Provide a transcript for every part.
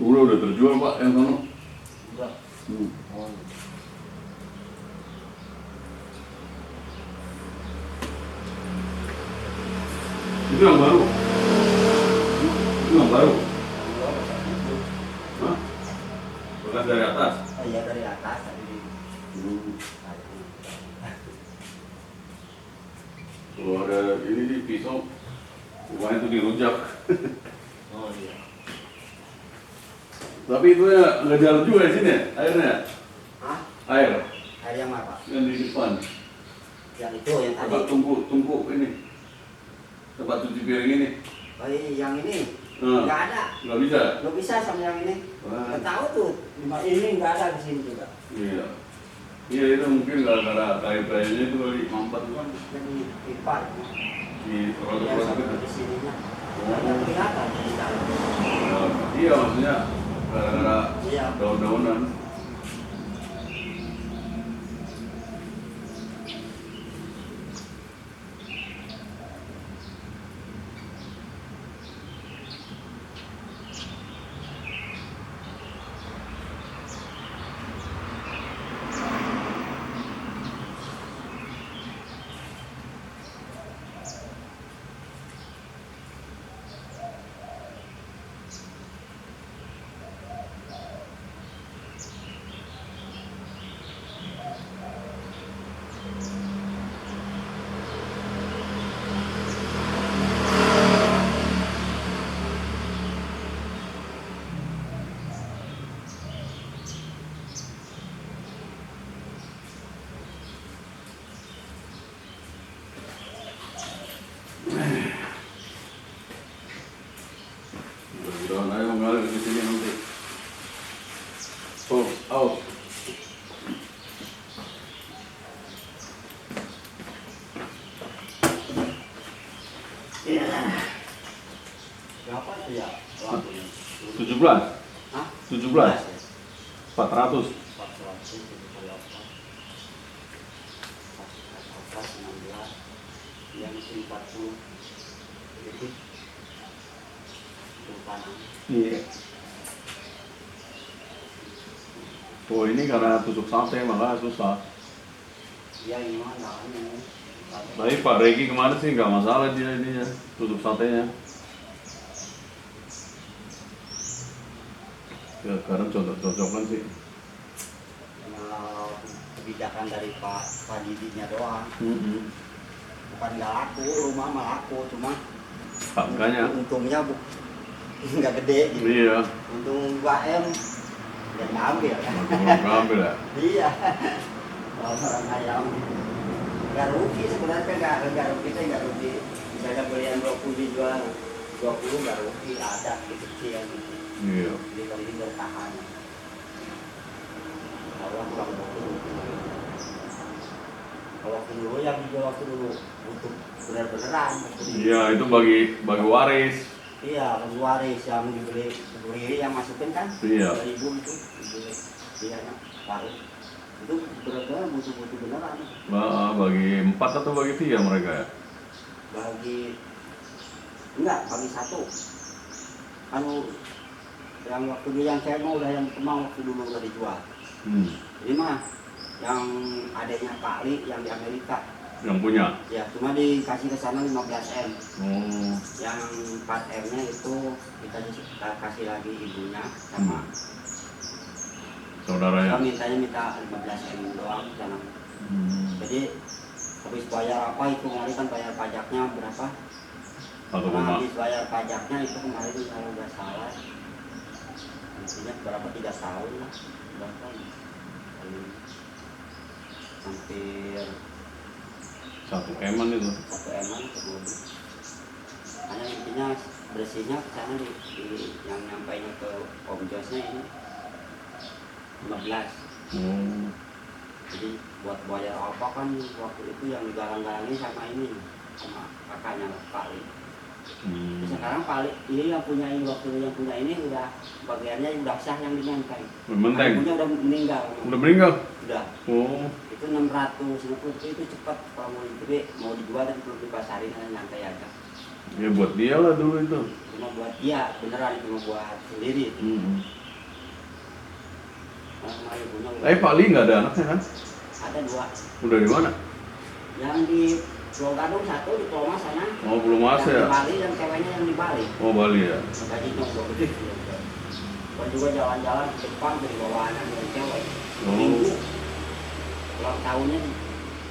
Udah terjual Pak yang sana. Udah. Oh. Itu yang baru. Itu yang baru. Hah? Bekas dari atas. Oh iya dari atas tadi. Kalau ada ini di pisau, rumahnya itu dirujak. Oh iya. Tapi itu ya nggak jalan juga di sini, airnya. Hah? Air Air yang apa? yang di depan. Yang itu yang tadi. Tempat tungku ini. Tempat cuci piring ini. Oh iya, yang ini Nah, nggak ada. nggak bisa. Nggak bisa sama yang ini. Wah. Nggak tahu tuh. Ini nggak ada di sini juga. Iya. Iya itu mungkin gara-gara kayu-kayunya itu kali mampet kan Jadi pipa. di Yang produk-produk sama itu. di sininya. Oh. Nggak kelihatan di dalam. Iya maksudnya gara-gara Iya. daun-daunan. Mudah-mudahan ayo mengalir ke sini nanti. Oh, out. Berapa itu ya? Lakunya? 17, Hah? 17, ya? 400. 400 itu kalau apa? 16 yang 40 itu tanam. Iya. Oh ini karena tusuk sate maka susah. Ya ini mah ini. Tapi Pak Regi kemarin sih nggak masalah dia ininya tusuk satenya. Ya sekarang cocok-cocokan sih. Nah, kebijakan dari Pak Didinya doang. Bukan nggak laku, rumah mah laku, cuma Harganya. untungnya nggak gede gitu. Iya. Untung 2M ya ngambil. Ngambil ya. Iya. Kalau orang ayam nggak rugi sebenarnya nggak rugi saya nggak rugi. Misalnya belian 20 dijual 20 nggak rugi ada kecil gitu. Iya. Jadi kalau ini bertahan. Kalau kurang kalau waktu dulu yang dijual waktu dulu butuh benar-beneran. Iya itu bagi waris. Iya, bagi waris yang dibeli yang masukin kan. Iya. 2.000 itu dibeli. Iya, waris. Itu benar-benar butuh beneran. Nah, bagi 4 atau bagi 3 mereka ya? Bagi 1. Anu yang waktu dulu yang saya mau udah yang kemau waktu dulu udah dijual. Jadi mah yang adanya Pak Li yang di Amerika. Yang punya? Ya, cuma dikasih ke sana 15M. Oh. Yang 4M-nya itu kita kasih lagi ibunya sama Saudaranya? minta 15M doang ke sana. Jadi habis bayar apa itu kemarin kan bayar pajaknya berapa? Nah, habis bayar pajaknya itu kemarin kalau nggak salah intinya berapa 3 tahun lah berapa hampir 1 eman itu. 1 eman kemudian hanya intinya bersihnya ke sana di yang nyampainya ke Om Josnya ini 15. Jadi buat bayar apa kan waktu itu yang digalang-galangin sama ini sama kakaknya Pak Li. Sekarang Pak Li ini yang punya ini waktu yang punya ini udah bagiannya udah sah yang dinyangkai. Punya udah meninggal. Udah meninggal? Udah. Oh. Itu 650 itu cepat kalau mau dijual tapi belum dipasarin hanya nyantai aja. Ya buat dia lah dulu itu. Cuma buat dia, beneran cuma buat sendiri. Nah, kemarin punya Pak Li nggak ada anaknya kan? ada 2. Udah di mana? Yang di Pulau Gadung 1 di Pulau Mas sana. Oh belum masuk Yang ya? di Bali dan ceweknya yang di Bali. Oh Bali ya. Gajinya udah gede. Gua juga jalan-jalan ke Jepang dari bawa anak dengan cewek. Oh. Minggu. Ulang tahunnya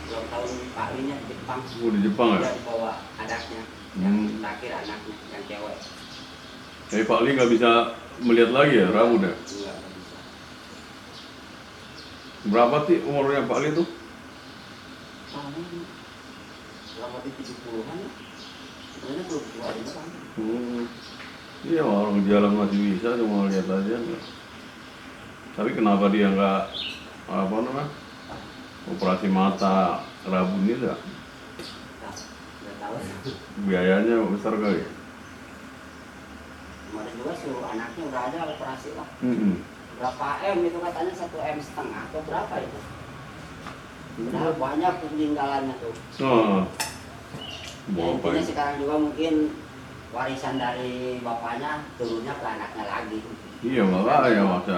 ulang tahun Pak Linya di Jepang. Oh di Jepang ya? Dia dibawa anaknya, yang terakhir anaknya, yang cewek. Pak Li nggak bisa melihat lagi ya, ragu deh. Enggak bisa. Berapa sih umurnya Pak Li tuh? Paling berapa di 70-an ya? Sebenarnya belum tua juga kan. Iya orang jalan masih bisa, cuma lihat aja. Tapi kenapa dia nggak apa namanya operasi mata rabun ini ya? Nggak tahu. Biayanya besar kali. Kemarin juga suruh anaknya udah ada operasi lah. Mm-mm. Berapa M itu katanya 1,5 M atau berapa itu? Udah banyak peninggalannya tuh. Oh. Ya, Bapak intinya ini. sekarang juga mungkin warisan dari bapaknya turunnya ke anaknya lagi. Iya makanya masa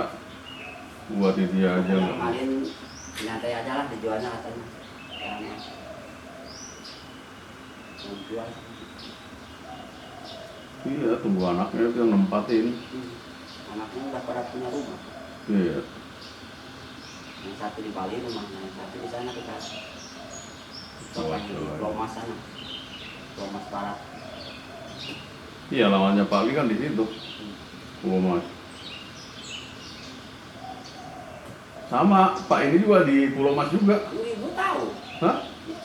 buat itu aja nggak. Kemarin nyantai aja lah dijualnya katanya. Yang mau jual. Iya tunggu anaknya itu yang nempatin. Anaknya udah pada punya rumah. Iya. Yang satu di Bali rumahnya, yang satu di sana kita. Kalau yang di Pulau Mas sana, Pulau Mas Barat. Iya lawannya Pak Li kan di situ. Pulau Mas. Sama Pak ini juga di Pulau Mas juga. Ibu tahu? Hah?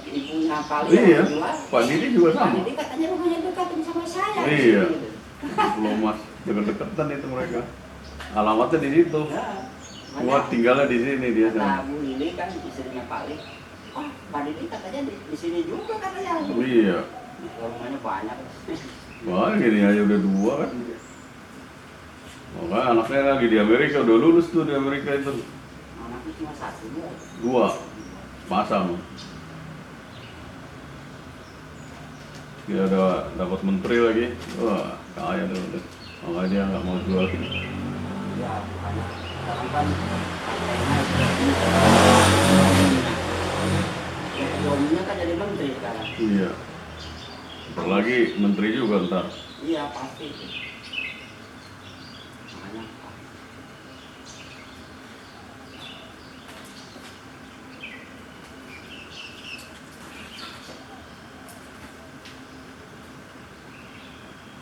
Ibunya Pali Iya. yang jual. Pak Didi juga Pak sama. Didi katanya rumahnya dekat sama saya. Iya. Gitu. Pulau Mas dekat-dekatan itu mereka. Alamatnya di situ. Ya, Cuma tinggalnya di sini dia kata sana. Bu Lili kan istrinya Pak Li. Oh, Pak Didi katanya di sini juga katanya. Iya. Rumahnya banyak. Wah gini aja udah 2 kan. Makanya anaknya lagi di Amerika, udah lulus tuh di Amerika itu. Anaknya cuma 1 dia. 2 pasang. Dia ada dapat menteri lagi. Wah kaya deh. Makanya dia nggak mau jual. Ya, banyak. Sekarang kan ekonominya kan jadi menteri sekarang. Iya. Apalagi menteri juga ntar. Iya pasti. Makanya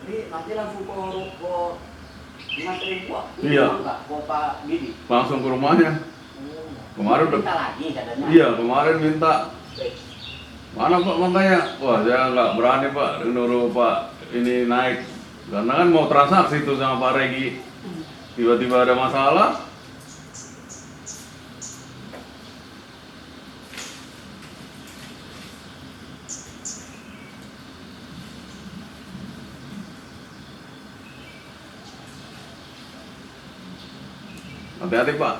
jadi nanti langsung ke nganterin buah. Iya. Enggak, ke Pak Didi. Langsung ke rumahnya. Kemarin udah. Minta lagi katanya. Iya kemarin minta. Mana Pak makanya? Wah saya nggak berani Pak nyuruh Pak ini naik. Karena kan mau transaksi tuh sama Pak Regi. Tiba-tiba ada masalah. Hati-hati Pak.